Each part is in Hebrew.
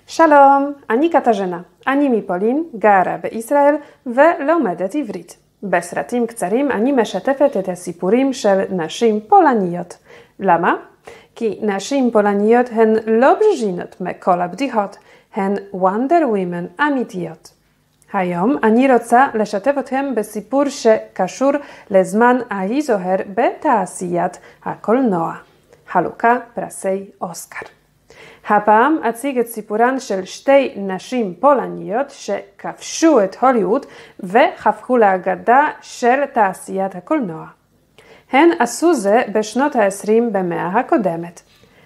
שלום, אני קטז'נה, אני מפולין, גרה בישראל ולומדת עברית. בסרטים קצרים אני משתפת את הסיפורים של נשים פולניות. למה? כי נשים פולניות הן לא בז'ינות מכל הבדיחות, הן וונדר ווימן אמיתיות. היום אני רוצה לשתף אתכם בסיפור שקשור לזמן ההיא זוהר בתעשיית הקולנוע. חלוקה פרסי אוסקר. הפעם אציג את סיפורן של שתי נשים פולניות שכבשו את הוליווד והפכו לאגדה של תעשיית הקולנוע. הן עשו זה בשנות ה-20 במאה הקודמת.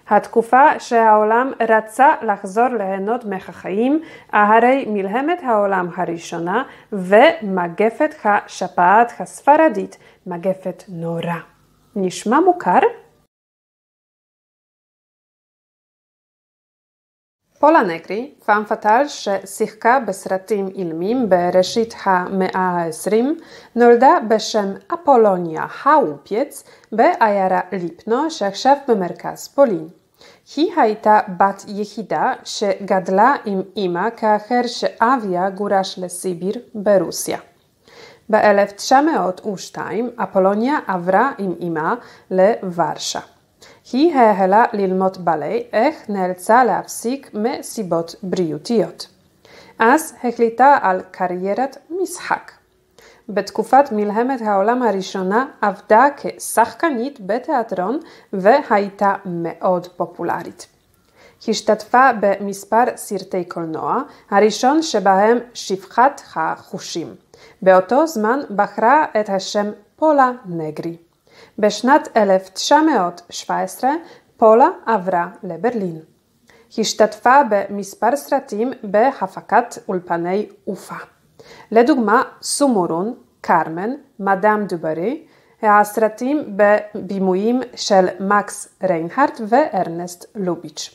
התקופה שהעולם רצה לחזור ליהנות מהחיים אחרי מלחמת העולם הראשונה ומגפת השפעת הספרדית, מגפת נורא. נשמע מוכר? פולה נגרי, פאם פטל ששיחקה בסרטים אילמים בראשית המאה ה-20, נולדה בשם אפולוניה האופיץ בעיירה ליפנו שעכשיו במרכז פולין. היא הייתה בת יחידה שגדלה עם אמא כאחר שאביה גורש לסיביר ברוסיה. ב-1902 אפולוניה עברה עם אמא לוורשה. היא החלה ללמוד בלי, אך נאלצה להפסיק מסיבות בריאותיות. אז החליטה על קריירת משחק. בתקופת מלחמת העולם הראשונה עבדה כשחקנית בתיאטרון והייתה מאוד פופולרית. השתתפה במספר סרטי קולנוע, הראשון שבהם שפחת החושים. באותו זמן בחרה את השם פולה נגרי. בשנת 1917 פולה עברה לברלין. השתתפה במספר סרטים בהפקת אולפני אופה. לדוגמה, סומורון, קרמן, מדאם דוברי, הסרטים בבימויים של מקס ריינהרט וארנסט לוביץ'.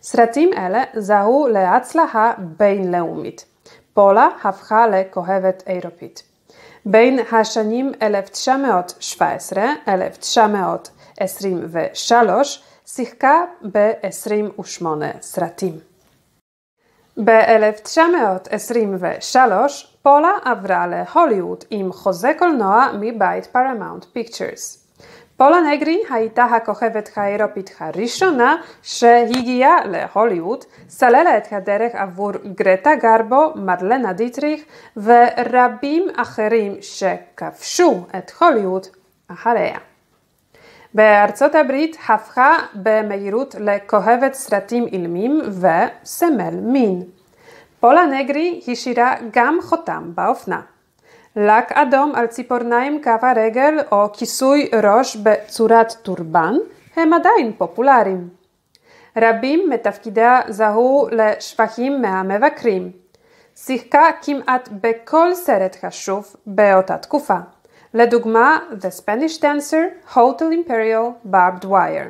סרטים אלה זכו להצלחה בינלאומית. פולה הפכה לכוכבת אירופית. בין השנים 1917-1923 שיחקה ב-28 סרטים. ב-1923 פולה עברה להוליווד עם חוזה קולנוע מבית פרמאונט פיקצ'רס. פולה נגרי הייתה הכוכבת האירופית הראשונה שהגיעה להוליווד, סללה את הדרך עבור גרטה גרבו, מרלנה דיטריך ורבים אחרים שכבשו את הוליווד אחריה. בארצות הברית הפכה במהירות לכוכבת סרטים אילמים וסמל מין. פולה נגרי השאירה גם חותם באופנה. לק אדום על ציפורניים כף הרגל או כיסוי ראש בצורת טורבן הם עדיין פופולריים. רבים מתפקידיה זכו לשבחים מהמבקרים. שיחקה כמעט בכל סרט חשוב באותה תקופה. לדוגמה, The Spanish Dancer, Hotel Imperial, Barbed Wire.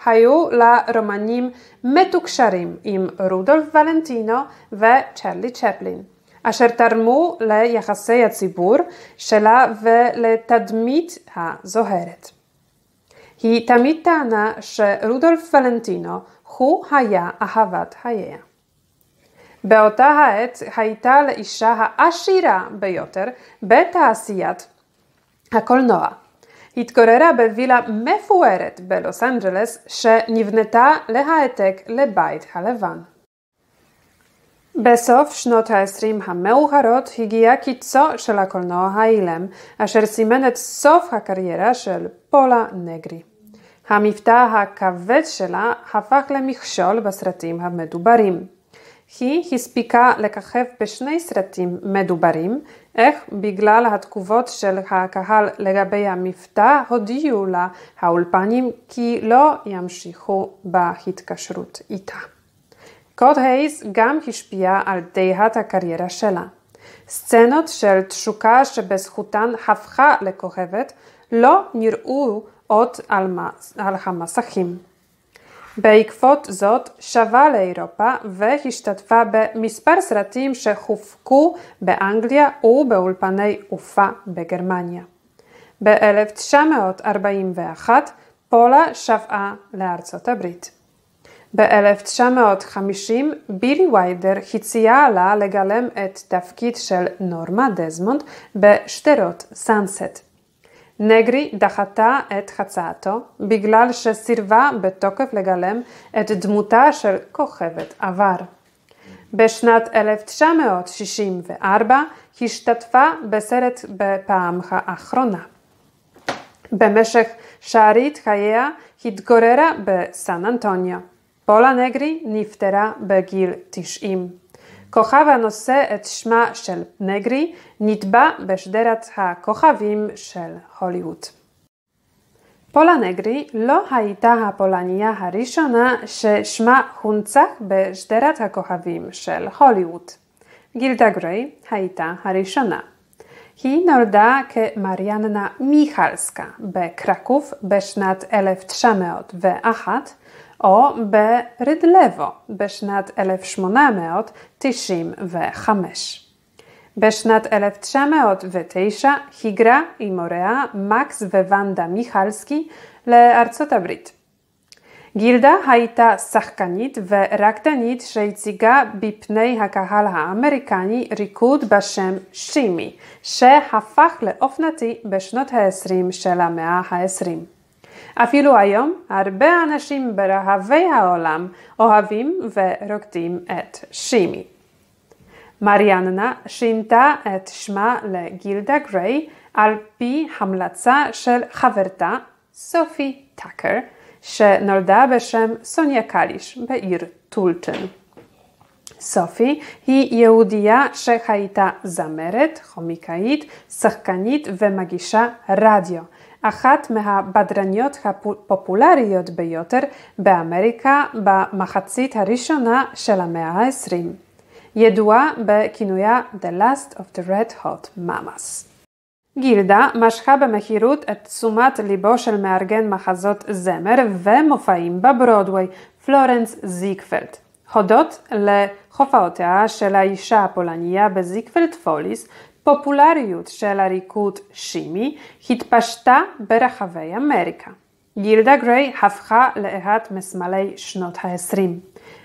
היו לה רומנים מתוקשרים עם רודולף ולנטינו וצ'רלי צ'פלין, אשר תרמו ליחסי הציבור שלה ולתדמית הזוהרת. היא תמיד טענה שרודולף ולנטינו הוא היה אהבת חייה. באותה העת הייתה לאישה העשירה ביותר בתעשיית הקולנוע. התגוררה בווילה מפוארת בלוס אנג'לס שנבנתה להעתק לבית הלבן. בסוף שנות ה-20 המאוחרות הגיע קיצו של הקולנוע האילם, אשר סימן את סוף הקריירה של פולה נגרי. המבטא הכבד שלה הפך למכשול בסרטים המדוברים. היא הספיקה לככב בשני סרטים מדוברים, אך בגלל התגובות של הקהל לגבי המבטא הודיעו לה האולפנים כי לא ימשיכו בהתקשרות איתה. קוד הייז גם השפיעה על דעת הקריירה שלה. סצנות של תשוקה שבזכותן הפכה לכוכבת לא נראו עוד על המסכים. בעקבות זאת שבה לאירופה והשתתפה במספר סרטים שהופקו באנגליה ובאולפני אופה בגרמניה. ב-1941 פולה שבעה לארצות הברית. ב-1950 בילי ויידר הציעה לה לגלם את תפקיד של נורמה דזמונד בשדרות סאנסט. נגרי דחתה את הצעתו בגלל שסירבה בתוקף לגלם את דמותה של כוכבת עבר. בשנת 1964 השתתפה בסרט בפעם האחרונה. במשך שארית חייה התגוררה בסן אנטוניו. פולה נגרי נפטרה בגיל 90. כוכב הנושא את שמה של נגרי נטבע בשדרת הכוכבים של הוליווד. פולה נגרי לא הייתה הפולניה הראשונה ששמה הונצח בשדרת הכוכבים של הוליווד. גילדה גריי הייתה הראשונה. היא נולדה כמריאנה מיכלסקה בקרקוב בשנת 1901 או ברדלבו בשנת 1895. בשנת 1909 היגרה עם הוריה מקס וונדה מיכלסקי לארצות הברית. גילדה הייתה שחקנית ורקדנית שהציגה בפני הקהל האמריקני ריקוד בשם שימי, שהפך לאופנתי בשנות ה-20 של המאה ה-20. אפילו היום הרבה אנשים ברחבי העולם אוהבים ורוקדים את שימי. מריאנה שינתה את שמה לגילדה גריי על פי המלצה של חברתה סופי טאקר, שנולדה בשם סוניה קליש בעיר טולטון. סופי היא יהודייה שהייתה זמרת, קומיקאית, שחקנית ומגישה רדיו, אחת מהבדרניות הפופולריות ביותר באמריקה במחצית הראשונה של המאה ה-20. ידועה בכינויה The Last of the Red Hot Mamas. גילדה משכה במהירות את תשומת ליבו של מארגן מחזות זמר ומופעים בברודווי, פלורנס זיגפלד. הודות להופעותיה של האישה הפולניה בזיגפלד פוליס, פופולריות של הריקוד שימי התפשטה ברחבי אמריקה. גילדה גריי הפכה לאחת מסמלי שנות ה-20.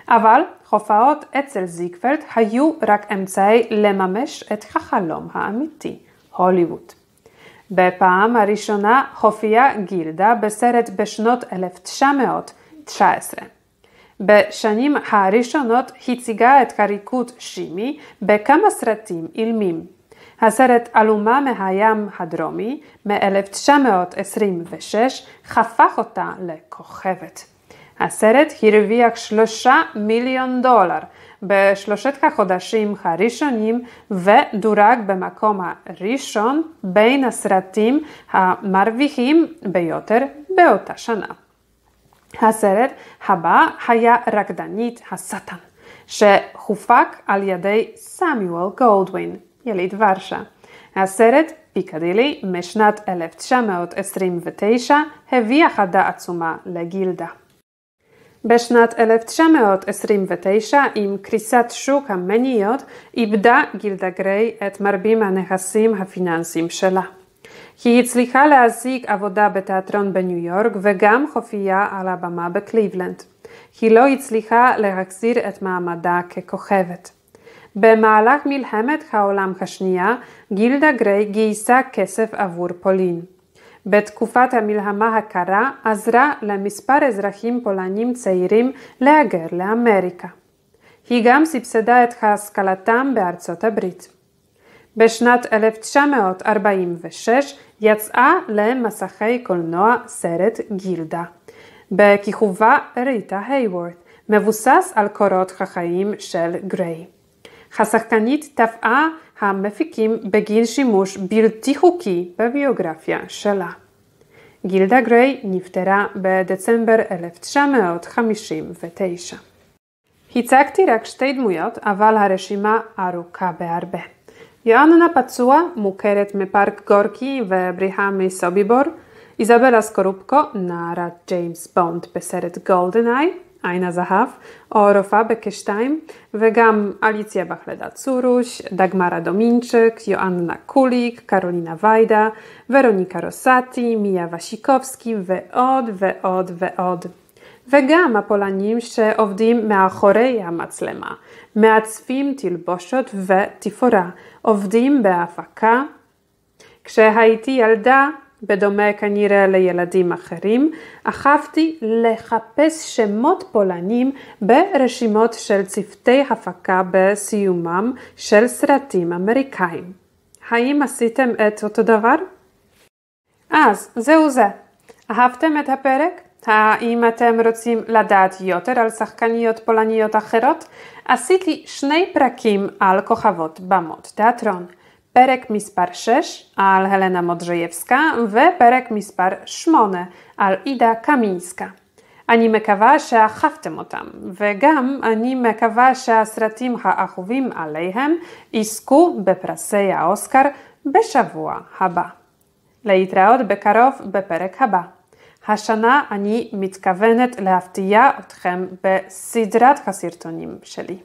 אבל הופעות אצל זיגפלד היו רק אמצעי לממש את החלום האמיתי, הוליווד. בפעם הראשונה הופיעה גילדה בסרט בשנות 1919. בשנים הראשונות הציגה את הריקוד שימי בכמה סרטים אילמים. הסרט אלומה מהים הדרומי מ-1926 הפך אותה לכוכבת. הסרט הרוויח $3 מיליון בשלושת החודשים הראשונים ודורג במקום הראשון בין הסרטים המרוויחים ביותר באותה שנה. הסרט הבא היה רקדנית השטן, שהופק על ידי סמיואל גולדווין, יליד ורשה. הסרט פיקדילי משנת 1929 הביא אהדה עצומה לגילדה. בשנת 1929, עם קריסת שוק המניות, איבדה גילדה גריי את מרבים הנכסים הפיננסיים שלה. היא הצליחה להשיג עבודה בתיאטרון בניו יורק וגם הופיעה על הבמה בקליבלנד. היא לא הצליחה להחזיר את מעמדה ככוכבת. במהלך מלחמת העולם השנייה, גילדה גריי גייסה כסף עבור פולין. בתקופת המלחמה הקרה עזרה למספר אזרחים פולנים צעירים להגר לאמריקה. היא גם סבסדה את השכלתם בארצות הברית. בשנת 1946 יצאה למסכי קולנוע סרט גילדה, בכיכובה ריטה הייוורד, מבוסס על קורות החיים של גריי. השחקנית תבעה המפיקים בגין שימוש בלתי חוקי בביוגרפיה שלה. גילדה גריי נפטרה בדצמבר 1959. הצגתי רק שתי דמויות, אבל הרשימה ארוכה בהרבה. יואננה פצוע מוכרת מפארק גורקי ובריחה מסוביבור, איזבלה סקורופקו, נערת ג'יימס בונד בסרט גולדנאי, עין הזהב, או רופאה בכשתיים, וגם אליציה בחלדה צורוש, דגמרה דומינצ'ק, יואננה קוליק, קרולינה ויידה, ורוניקה רוסטי, מיה ושיקובסקי ועוד ועוד ועוד. וגם הפולנים שעובדים מאחורי המצלמה, מעצבים תלבושות ותפאורה, עובדים בהפקה. כשהייתי ילדה, בדומה כנראה לילדים אחרים, אהבתי לחפש שמות פולנים ברשימות של צוותי הפקה בסיומם של סרטים אמריקאים. האם עשיתם את אותו דבר? אז זהו זה. אהבתם את הפרק? האם אתם רוצים לדעת יותר על שחקניות פולניות אחרות? עשיתי 2 פרקים על כוכבות במות תיאטרון. פרק מספר 6 על הלנה מודrzejewska ופרק מספר 8 על אידה קמינסקה. אני מקווה שאהבתם אותם, וגם אני מקווה שהסרטים האהובים עליהם יזכו בפרסי האוסקר בשבוע הבא. להתראות בקרוב בפרק הבא. השנה אני מתכוונת להפתיע אתכם בסדרת הסרטונים שלי.